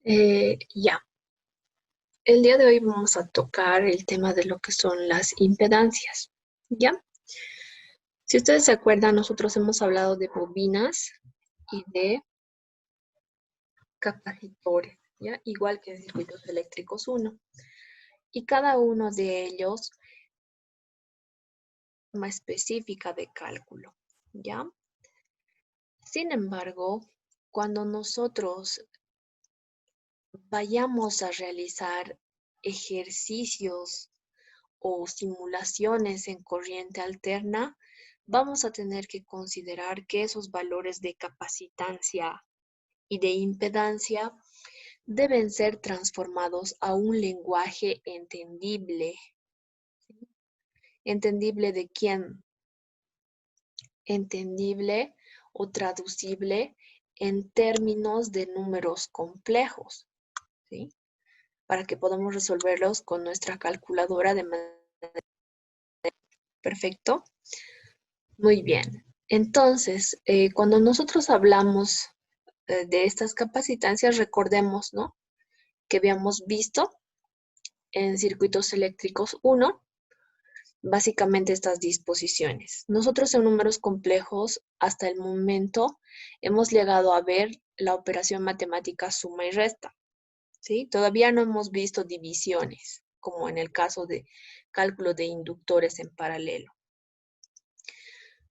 Ya, el día de hoy vamos a tocar el tema de lo que son las impedancias. ¿Ya? Si ustedes se acuerdan, nosotros hemos hablado de bobinas y de capacitores, ¿ya? Igual que en circuitos eléctricos uno. Y cada uno de ellos una específica de cálculo, ¿ya? Sin embargo, cuando nosotros vayamos a realizar ejercicios o simulaciones en corriente alterna, vamos a tener que considerar que esos valores de capacitancia y de impedancia deben ser transformados a un lenguaje entendible. ¿Entendible de quién? Entendible o traducible en términos de números complejos, ¿sí? Para que podamos resolverlos con nuestra calculadora de manera perfecto. Muy bien. Entonces, cuando nosotros hablamos de estas capacitancias, recordemos, ¿no? Que habíamos visto en circuitos eléctricos 1, básicamente estas disposiciones. Nosotros en números complejos, hasta el momento, hemos llegado a ver la operación matemática suma y resta, ¿sí? Todavía no hemos visto divisiones, como en el caso de cálculo de inductores en paralelo.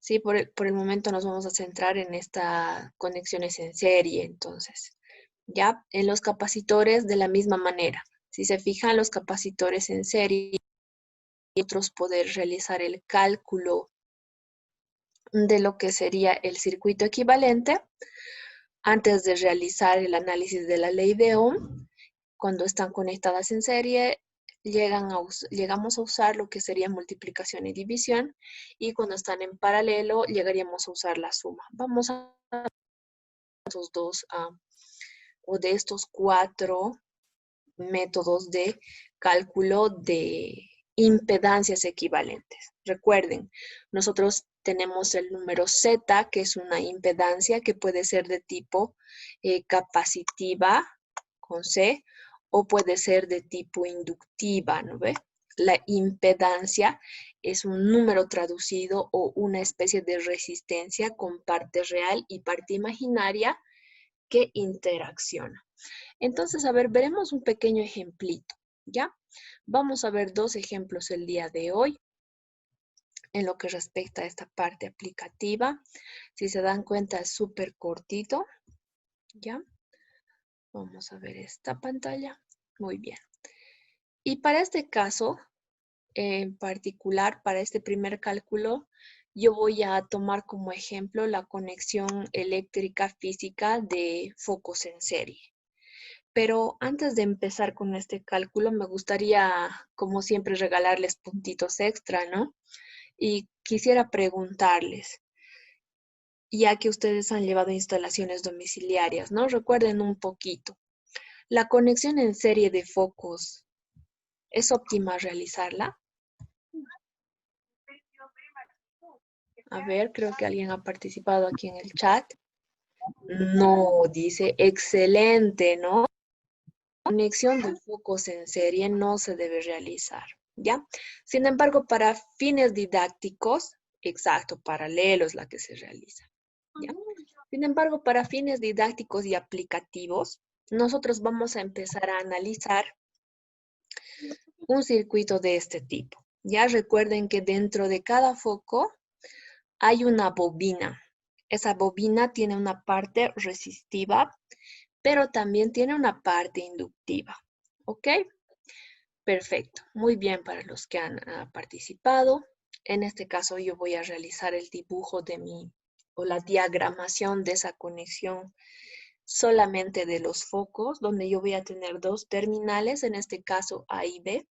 Sí, por el momento nos vamos a centrar en estas conexiones en serie, entonces. Ya, en los capacitores de la misma manera. Si se fijan, los capacitores en serie, nosotros poder realizar el cálculo de lo que sería el circuito equivalente antes de realizar el análisis de la ley de Ohm. Cuando están conectadas en serie, llegamos a usar lo que sería multiplicación y división, y cuando están en paralelo, llegaríamos a usar la suma. Vamos a estos dos o de estos 4 métodos de cálculo de impedancias equivalentes. Recuerden, nosotros tenemos el número Z, que es una impedancia que puede ser de tipo capacitiva, con C, o puede ser de tipo inductiva, ¿no ve? La impedancia es un número traducido o una especie de resistencia con parte real y parte imaginaria que interacciona. Entonces, a ver, veremos un pequeño ejemplito, ¿ya? Vamos a ver 2 ejemplos el día de hoy en lo que respecta a esta parte aplicativa. Si se dan cuenta, es súper cortito, ¿ya? Vamos a ver esta pantalla. Muy bien. Y para este caso, en particular, para este primer cálculo, yo voy a tomar como ejemplo la conexión eléctrica física de focos en serie. Pero antes de empezar con este cálculo, me gustaría, como siempre, regalarles puntitos extra, ¿no? Y quisiera preguntarles, ya que ustedes han llevado instalaciones domiciliarias, ¿no? Recuerden un poquito. ¿La conexión en serie de focos es óptima realizarla? A ver, creo que alguien ha participado aquí en el chat. No, dice excelente, ¿no? Conexión de focos en serie no se debe realizar, ¿ya? Sin embargo, para fines didácticos, exacto, paralelo es la que se realiza, ¿ya? Sin embargo, para fines didácticos y aplicativos, nosotros vamos a empezar a analizar un circuito de este tipo. Ya recuerden que dentro de cada foco hay una bobina. Esa bobina tiene una parte resistiva, pero también tiene una parte inductiva, ¿ok? Perfecto, muy bien para los que han participado. En este caso yo voy a realizar el dibujo de o la diagramación de esa conexión solamente de los focos, donde yo voy a tener 2 terminales, en este caso A y B,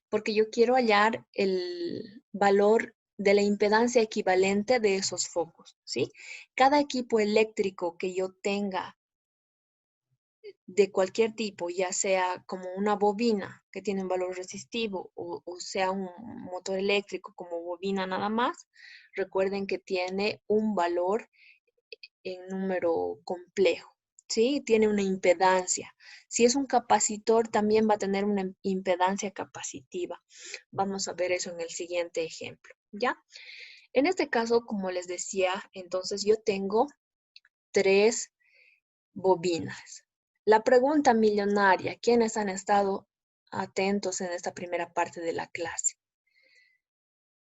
porque yo quiero hallar el valor de la impedancia equivalente de esos focos, ¿sí? Cada equipo eléctrico que yo tenga de cualquier tipo, ya sea como una bobina que tiene un valor resistivo o sea un motor eléctrico como bobina nada más, recuerden que tiene un valor en número complejo, ¿sí? Tiene una impedancia. Si es un capacitor, también va a tener una impedancia capacitiva. Vamos a ver eso en el siguiente ejemplo, ¿ya? En este caso, como les decía, entonces yo tengo 3 bobinas. La pregunta millonaria, ¿quiénes han estado atentos en esta primera parte de la clase?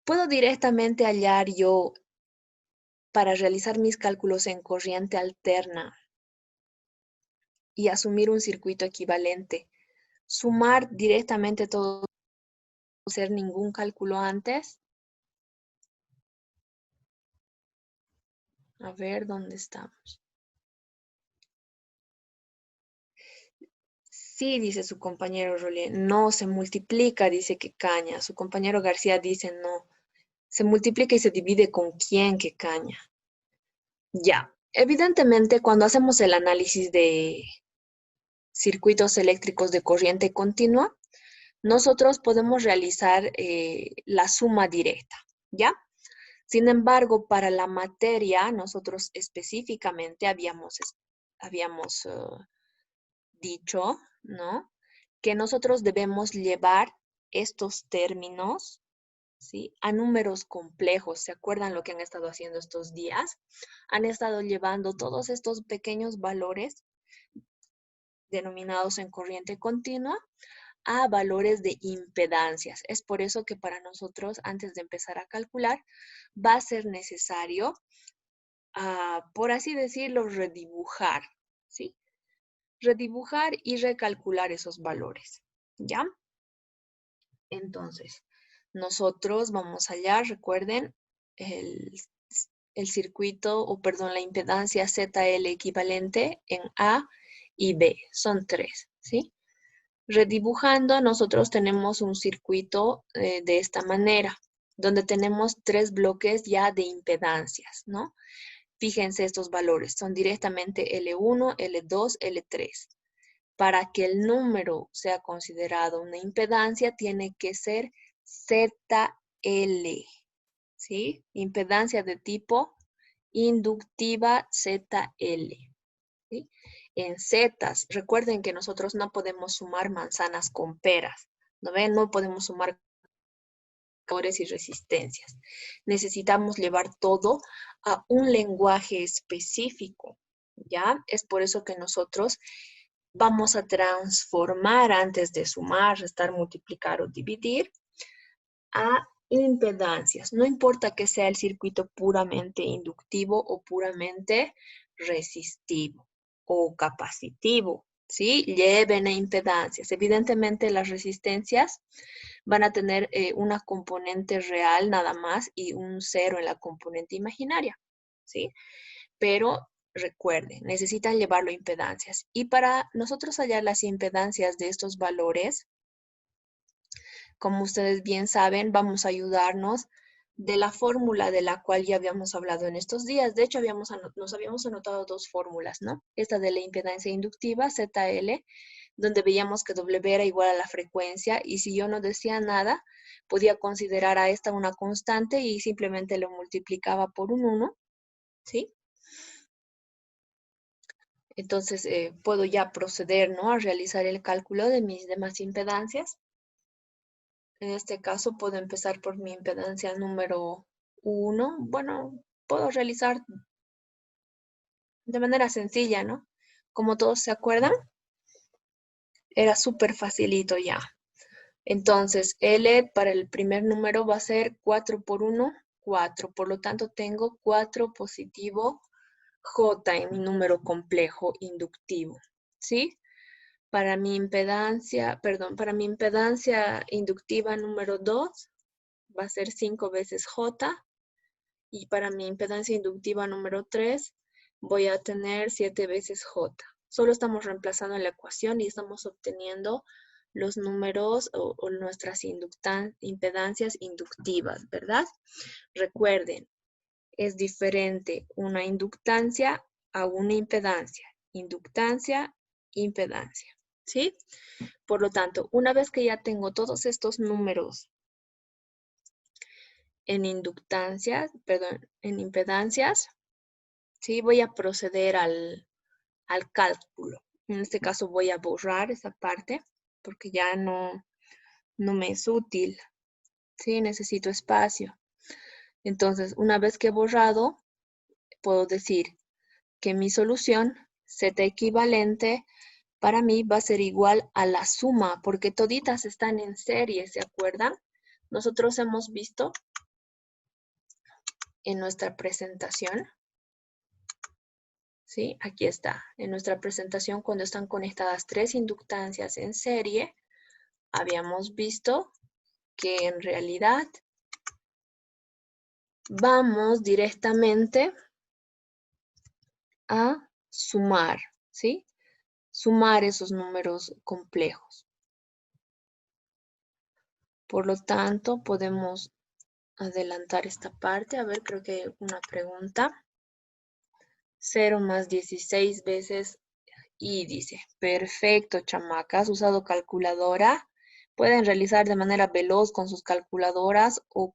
¿Puedo directamente hallar yo, para realizar mis cálculos en corriente alterna y asumir un circuito equivalente, sumar directamente todo, sin hacer ningún cálculo antes? A ver, ¿dónde estamos? Sí, dice su compañero Rolien. No, se multiplica, dice que caña. Su compañero García dice no. Se multiplica y se divide con quién que caña. Ya. Evidentemente, cuando hacemos el análisis de circuitos eléctricos de corriente continua, nosotros podemos realizar la suma directa, ¿ya? Sin embargo, para la materia, nosotros específicamente habíamos dicho, ¿no? Que nosotros debemos llevar estos términos, ¿sí? A números complejos. ¿Se acuerdan lo que han estado haciendo estos días? Han estado llevando todos estos pequeños valores denominados en corriente continua a valores de impedancias. Es por eso que para nosotros, antes de empezar a calcular, va a ser necesario, por así decirlo, redibujar, ¿sí? Redibujar y recalcular esos valores, ¿ya? Entonces, nosotros vamos allá, recuerden, el, el circuito, o perdón, la impedancia ZL equivalente en A y B, son 3, ¿sí? Redibujando, nosotros tenemos un circuito de esta manera, donde tenemos 3 bloques ya de impedancias, ¿no? Fíjense estos valores, son directamente L1, L2, L3. Para que el número sea considerado una impedancia, tiene que ser ZL, ¿sí? Impedancia de tipo inductiva ZL, ¿sí? En zetas, recuerden que nosotros no podemos sumar manzanas con peras, ¿no ven? No podemos sumar y resistencias. Necesitamos llevar todo a un lenguaje específico, ¿ya? Es por eso que nosotros vamos a transformar antes de sumar, restar, multiplicar o dividir a impedancias. No importa que sea el circuito puramente inductivo o puramente resistivo o capacitivo, ¿sí? Lleven a impedancias. Evidentemente las resistencias van a tener una componente real nada más y un cero en la componente imaginaria, ¿sí? Pero recuerden, necesitan llevarlo a impedancias. Y para nosotros hallar las impedancias de estos valores, como ustedes bien saben, vamos a ayudarnos de la fórmula de la cual ya habíamos hablado en estos días. De hecho, nos habíamos anotado 2 fórmulas, ¿no? Esta de la impedancia inductiva, ZL, donde veíamos que W era igual a la frecuencia, y si yo no decía nada, podía considerar a esta una constante y simplemente lo multiplicaba por un 1, ¿sí? Entonces, puedo ya proceder, ¿no?, a realizar el cálculo de mis demás impedancias. En este caso, puedo empezar por mi impedancia número 1. Bueno, puedo realizar de manera sencilla, ¿no? Como todos se acuerdan, era súper facilito ya. Entonces, L para el primer número va a ser 4 por 1, 4. Por lo tanto, tengo 4 positivo J en mi número complejo inductivo, ¿sí? Para mi impedancia inductiva número 2 va a ser 5 veces J, y para mi impedancia inductiva número 3 voy a tener 7 veces J. Solo estamos reemplazando la ecuación y estamos obteniendo los números o nuestras impedancias inductivas, ¿verdad? Recuerden, es diferente una inductancia a una impedancia. Inductancia, impedancia, ¿sí? Por lo tanto, una vez que ya tengo todos estos números en impedancias, ¿sí? Voy a proceder al al cálculo. En este caso voy a borrar esa parte porque ya no me es útil. Sí, necesito espacio. Entonces, una vez que he borrado, puedo decir que mi solución Z equivalente para mí va a ser igual a la suma, porque toditas están en serie, ¿se acuerdan? Nosotros hemos visto en nuestra presentación, ¿sí? Aquí está, en nuestra presentación cuando están conectadas 3 inductancias en serie, habíamos visto que en realidad vamos directamente a sumar, ¿sí? Sumar esos números complejos. Por lo tanto, podemos adelantar esta parte. A ver, creo que hay una pregunta. 0 más 16 veces y dice, perfecto, chamacas, ¿has usado calculadora? Pueden realizar de manera veloz con sus calculadoras o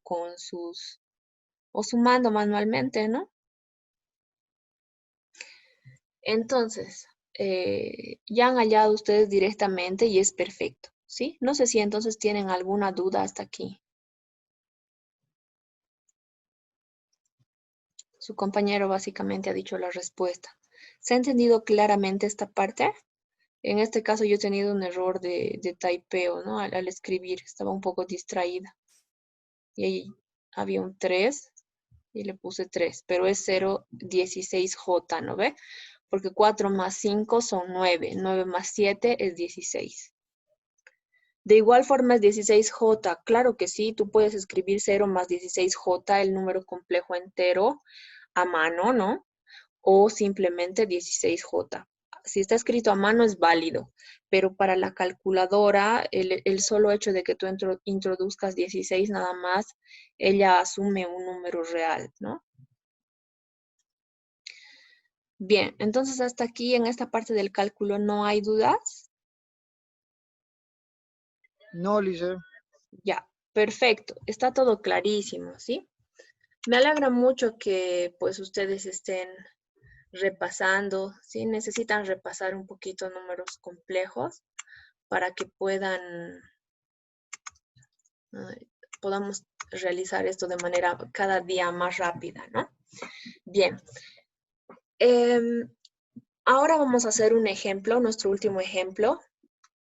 sumando manualmente, ¿no? Entonces, ya han hallado ustedes directamente y es perfecto, ¿sí? No sé si entonces tienen alguna duda hasta aquí. Su compañero básicamente ha dicho la respuesta. ¿Se ha entendido claramente esta parte? En este caso yo he tenido un error de typeo, ¿no? Al escribir, estaba un poco distraída. Y ahí había un 3 y le puse 3, pero es 0,16J, ¿no ve? Porque 4 más 5 son 9, 9 más 7 es 16. De igual forma es 16J, claro que sí, tú puedes escribir 0 más 16J, el número complejo entero, a mano, ¿no? O simplemente 16J. Si está escrito a mano es válido, pero para la calculadora, el solo hecho de que tú introduzcas 16 nada más, ella asume un número real, ¿no? Bien, entonces hasta aquí en esta parte del cálculo no hay dudas. No, Lice. Ya, perfecto, está todo clarísimo, ¿sí? Me alegra mucho que pues ustedes estén repasando, ¿sí? Necesitan repasar un poquito números complejos para que podamos realizar esto de manera cada día más rápida, ¿no? Bien. Ahora vamos a hacer un ejemplo, nuestro último ejemplo,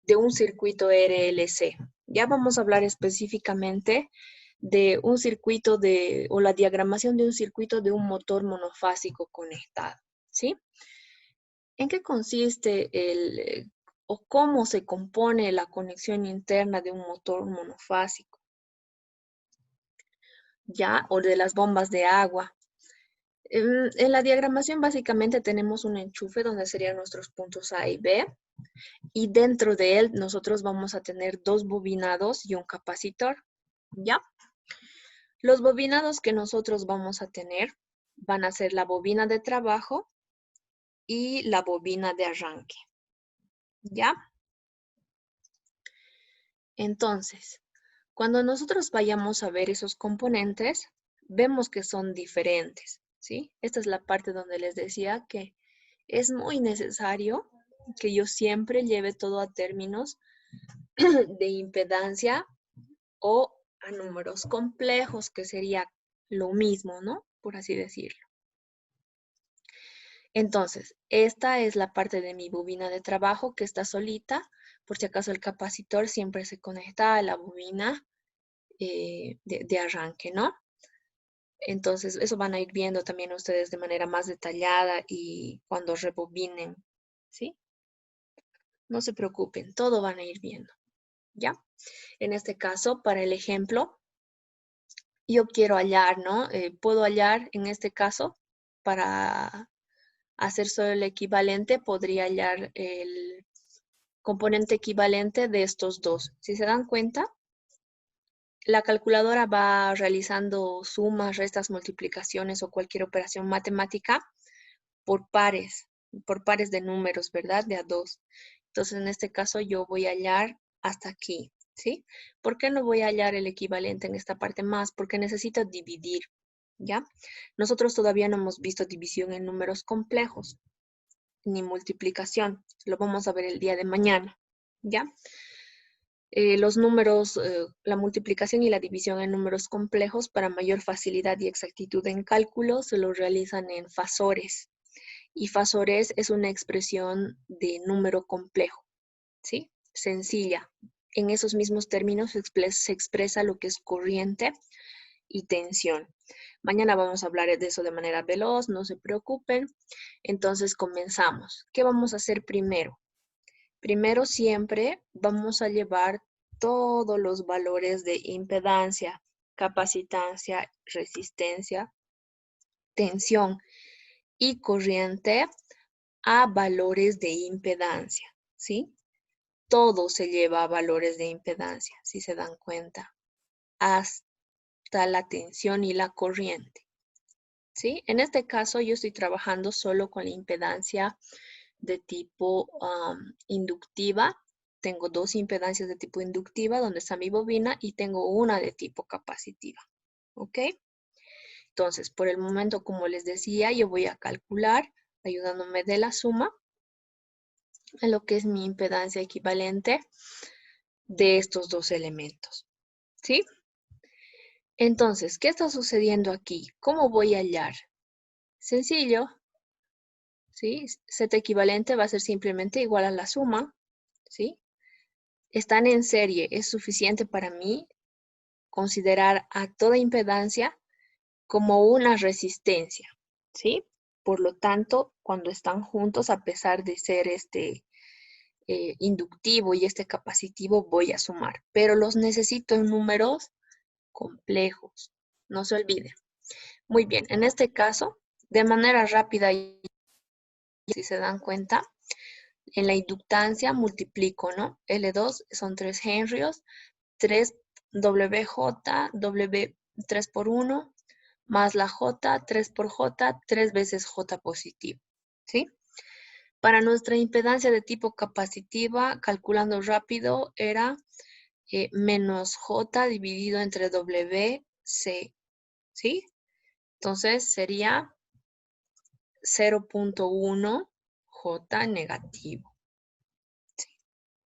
de un circuito RLC. Ya vamos a hablar específicamente de un circuito o la diagramación de un circuito de un motor monofásico conectado, ¿sí? ¿En qué consiste o cómo se compone la conexión interna de un motor monofásico? ¿Ya? O de las bombas de agua. En la diagramación básicamente tenemos un enchufe donde serían nuestros puntos A y B. Y dentro de él nosotros vamos a tener 2 bobinados y un capacitor, ¿ya? Los bobinados que nosotros vamos a tener van a ser la bobina de trabajo y la bobina de arranque, ¿ya? Entonces, cuando nosotros vayamos a ver esos componentes, vemos que son diferentes, ¿sí? Esta es la parte donde les decía que es muy necesario que yo siempre lleve todo a términos de impedancia o a números complejos, que sería lo mismo, ¿no? Por así decirlo. Entonces, esta es la parte de mi bobina de trabajo que está solita. Por si acaso el capacitor siempre se conecta a la bobina de arranque, ¿no? Entonces, eso van a ir viendo también ustedes de manera más detallada y cuando rebobinen, ¿sí? No se preocupen, todo van a ir viendo, ¿ya? En este caso, para el ejemplo, yo quiero hallar, ¿no? Puedo hallar, en este caso, para hacer solo el equivalente, podría hallar el componente equivalente de estos dos. Si se dan cuenta, la calculadora va realizando sumas, restas, multiplicaciones o cualquier operación matemática por pares de números, ¿verdad? De a dos. Entonces, en este caso, yo voy a hallar hasta aquí, ¿sí? ¿Por qué no voy a hallar el equivalente en esta parte más? Porque necesito dividir, ¿ya? Nosotros todavía no hemos visto división en números complejos. ni multiplicación. Lo vamos a ver el día de mañana, ¿ya? Los números, la multiplicación y la división en números complejos para mayor facilidad y exactitud en cálculo se lo realizan en fasores. Y fasores es una expresión de número complejo, ¿sí? Sencilla. En esos mismos términos se expresa lo que es corriente y tensión. Mañana vamos a hablar de eso de manera veloz, no se preocupen. Entonces comenzamos. ¿Qué vamos a hacer primero? Primero siempre vamos a llevar todos los valores de impedancia, capacitancia, resistencia, tensión y corriente a valores de impedancia, ¿sí? Todo se lleva a valores de impedancia, si se dan cuenta, hasta la tensión y la corriente, ¿sí? En este caso yo estoy trabajando solo con la impedancia de tipo inductiva. Tengo dos impedancias de tipo inductiva donde está mi bobina y tengo una de tipo capacitiva, ¿ok? Entonces, por el momento, como les decía, yo voy a calcular ayudándome de la suma a lo que es mi impedancia equivalente de estos dos elementos, ¿sí? Entonces, ¿qué está sucediendo aquí? ¿Cómo voy a hallar? Sencillo, ¿sí? Z equivalente va a ser simplemente igual a la suma, ¿sí? Están en serie, es suficiente para mí considerar a toda impedancia como una resistencia, ¿sí? Por lo tanto, cuando están juntos, a pesar de ser inductivo y este capacitivo, voy a sumar, pero los necesito en números complejos, no se olviden. Muy bien, en este caso, de manera rápida, si se dan cuenta, en la inductancia multiplico, ¿no? L2 son 3 henrios, 3 WJ, W 3 por 1, más la J, 3 por J, 3 veces J positivo, ¿sí? Para nuestra impedancia de tipo capacitiva, calculando rápido, era menos J dividido entre WC, ¿sí? Entonces sería 0.1 J negativo. ¿Sí?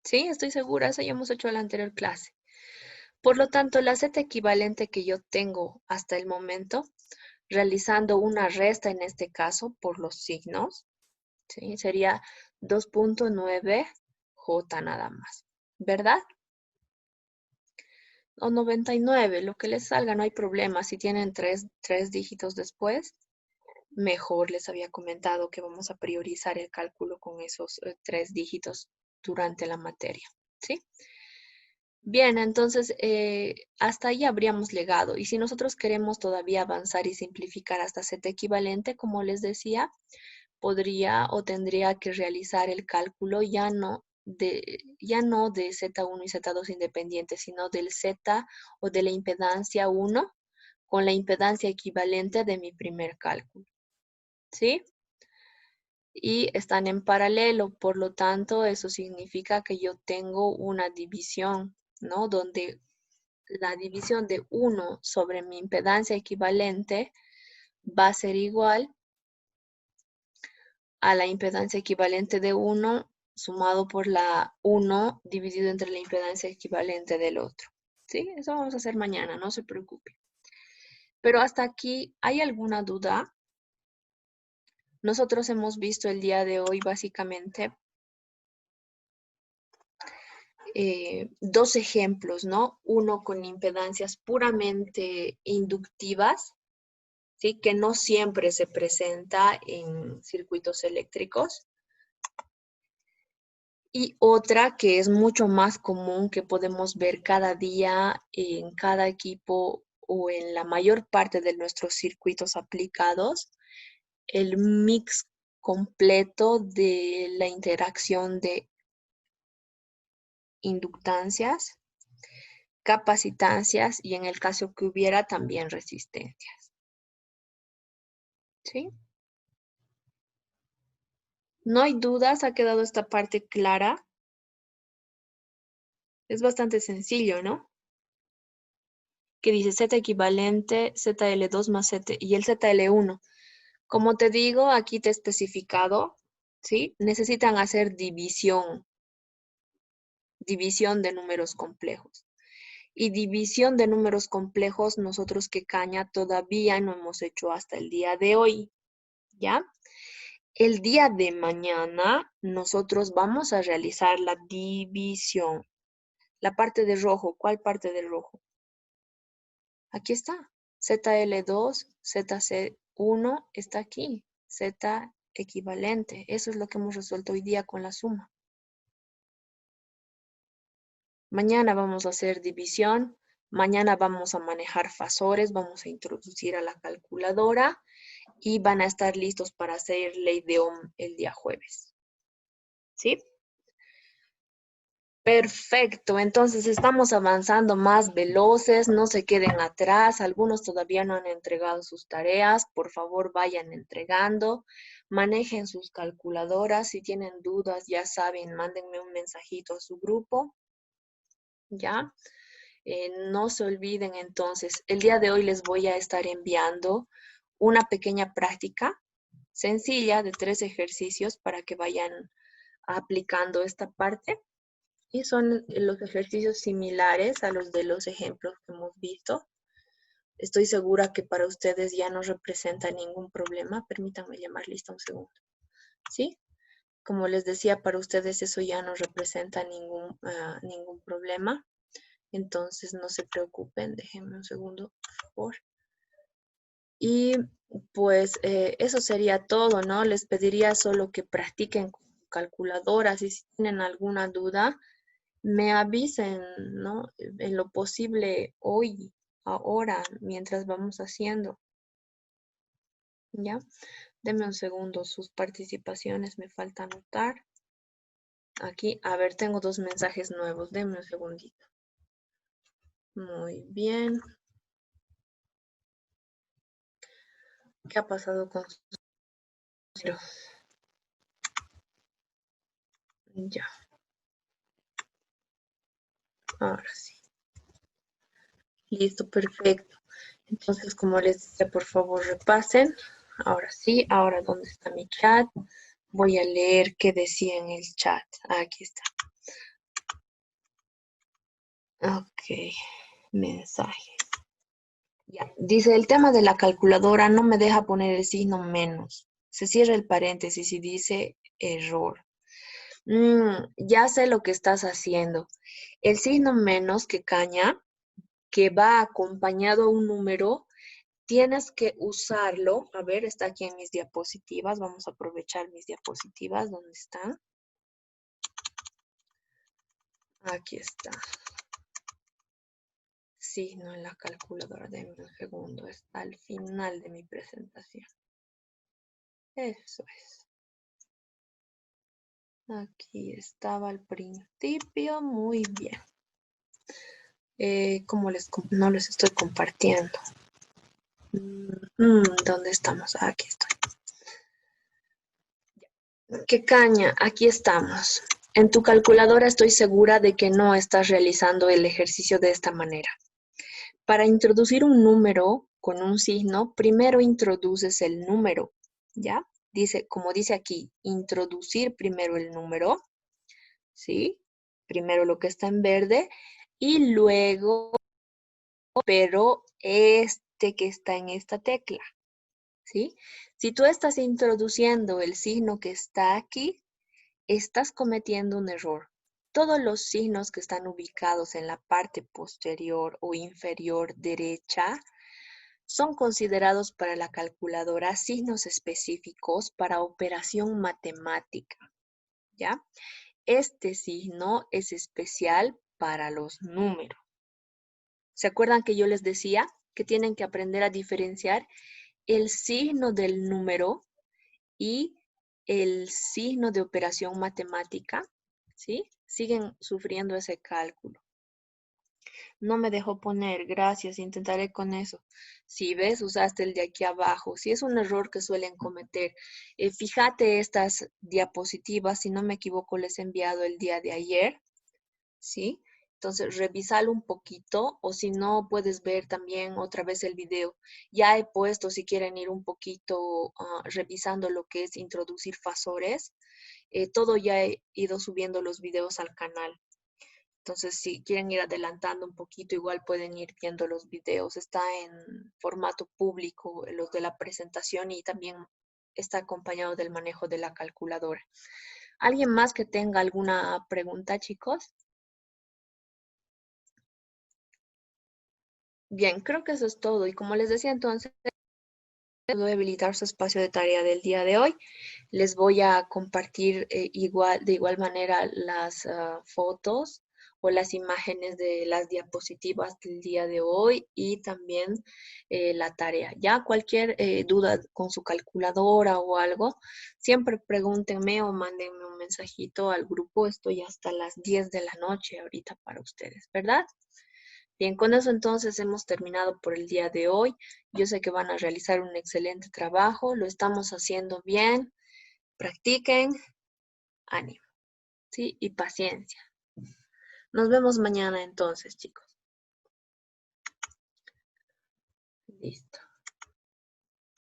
¿Sí? Estoy segura, eso ya hemos hecho en la anterior clase. Por lo tanto, la Z equivalente que yo tengo hasta el momento, realizando una resta en este caso por los signos, ¿sí? Sería 2.9 J nada más, ¿verdad? O 99, lo que les salga, no hay problema. Si tienen tres dígitos después, mejor. Les había comentado que vamos a priorizar el cálculo con esos 3 dígitos durante la materia, ¿sí? Bien, entonces hasta ahí habríamos llegado. Y si nosotros queremos todavía avanzar y simplificar hasta Z equivalente, como les decía, podría o tendría que realizar el cálculo ya no de Z1 y Z2 independientes, sino del Z o de la impedancia 1 con la impedancia equivalente de mi primer cálculo, ¿sí? Y están en paralelo, por lo tanto, eso significa que yo tengo una división, ¿no? Donde la división de 1 sobre mi impedancia equivalente va a ser igual a la impedancia equivalente de 1 sumado por la 1 dividido entre la impedancia equivalente del otro. ¿Sí? Eso vamos a hacer mañana, no se preocupe. Pero hasta aquí, ¿hay alguna duda? Nosotros hemos visto el día de hoy básicamente dos ejemplos, ¿no? Uno con impedancias puramente inductivas, ¿sí? Que no siempre se presenta en circuitos eléctricos. Y otra que es mucho más común que podemos ver cada día en cada equipo o en la mayor parte de nuestros circuitos aplicados, el mix completo de la interacción de inductancias, capacitancias y en el caso que hubiera también resistencias. ¿Sí? No hay dudas, ha quedado esta parte clara. Es bastante sencillo, ¿no? Que dice Z equivalente, ZL2 más Z y el ZL1. Como te digo, aquí te he especificado ¿sí? Necesitan hacer división de números complejos. Y división de números complejos, nosotros que caña todavía no hemos hecho hasta el día de hoy, ¿ya? El día de mañana nosotros vamos a realizar la división. La parte de rojo, ¿cuál parte de rojo? Aquí está. ZL2, ZC1 está aquí. Z equivalente. Eso es lo que hemos resuelto hoy día con la suma. Mañana vamos a hacer división. Mañana vamos a manejar fasores. Vamos a introducir a la calculadora. Y van a estar listos para hacer ley de Ohm el día jueves. ¿Sí? Perfecto, entonces estamos avanzando más veloces, no se queden atrás, algunos todavía no han entregado sus tareas, por favor vayan entregando, manejen sus calculadoras, si tienen dudas ya saben, mándenme un mensajito a su grupo, ¿ya? No se olviden entonces, el día de hoy les voy a estar enviando una pequeña práctica sencilla de 3 ejercicios para que vayan aplicando esta parte. Y son los ejercicios similares a los de los ejemplos que hemos visto. Estoy segura que para ustedes ya no representa ningún problema. Permítanme llamar lista un segundo. ¿Sí? Como les decía, para ustedes eso ya no representa ningún problema. Entonces no se preocupen. Déjenme un segundo, por favor. Y pues eso sería todo, ¿no? Les pediría solo que practiquen con calculadoras y si tienen alguna duda, me avisen, ¿no? En lo posible hoy, ahora, mientras vamos haciendo, ¿ya? Denme un segundo, sus participaciones me falta anotar. Aquí, a ver, tengo 2 mensajes nuevos, denme un segundito. Muy bien. ¿Qué ha pasado con sus números? Ya, ahora sí. Listo, perfecto. Entonces, como les decía, por favor, repasen. Ahora sí, ahora ¿dónde está mi chat? Voy a leer qué decía en el chat. Aquí está. Ok, mensajes. Ya, dice, el tema de la calculadora no me deja poner el signo menos. Se cierra el paréntesis y dice error. Ya sé lo que estás haciendo. El signo menos que caña, que va acompañado a un número, tienes que usarlo. A ver, está aquí en mis diapositivas. Vamos a aprovechar mis diapositivas. ¿Dónde están? Aquí está. Signo en la calculadora. Denme un segundo. Está al final de mi presentación. Eso es. Aquí estaba al principio. Muy bien. No les estoy compartiendo. ¿Dónde estamos? Aquí estoy. ¿Qué caña? Aquí estamos. En tu calculadora estoy segura de que no estás realizando el ejercicio de esta manera. Para introducir un número con un signo, primero introduces el número, ¿ya? Como dice aquí, introducir primero el número, ¿sí? Primero lo que está en verde y luego, pero este que está en esta tecla, ¿sí? Si tú estás introduciendo el signo que está aquí, estás cometiendo un error. Todos los signos que están ubicados en la parte posterior o inferior derecha son considerados para la calculadora signos específicos para operación matemática, ¿ya? Este signo es especial para los números. ¿Se acuerdan que yo les decía que tienen que aprender a diferenciar el signo del número y el signo de operación matemática? ¿Sí? Siguen sufriendo ese cálculo. No me dejó poner, gracias, intentaré con eso. Si ves, usaste el de aquí abajo. Si es un error que suelen cometer. Fíjate estas diapositivas, si no me equivoco, les he enviado el día de ayer, ¿sí? Entonces, revisalo un poquito o si no, puedes ver también otra vez el video. Ya he puesto, si quieren ir un poquito revisando lo que es introducir fasores, todo ya he ido subiendo los videos al canal. Entonces, si quieren ir adelantando un poquito, igual pueden ir viendo los videos. Está en formato público, los de la presentación y también está acompañado del manejo de la calculadora. ¿Alguien más que tenga alguna pregunta, chicos? Bien, creo que eso es todo. Y como les decía entonces, voy a habilitar su espacio de tarea del día de hoy. Les voy a compartir de igual manera las fotos o las imágenes de las diapositivas del día de hoy y también la tarea. Ya cualquier duda con su calculadora o algo, siempre pregúntenme o mándenme un mensajito al grupo. Estoy hasta las 10 de la noche ahorita para ustedes, ¿verdad? Bien, con eso entonces hemos terminado por el día de hoy. Yo sé que van a realizar un excelente trabajo, lo estamos haciendo bien. Practiquen, ánimo, ¿sí? Y paciencia. Nos vemos mañana entonces, chicos. Listo.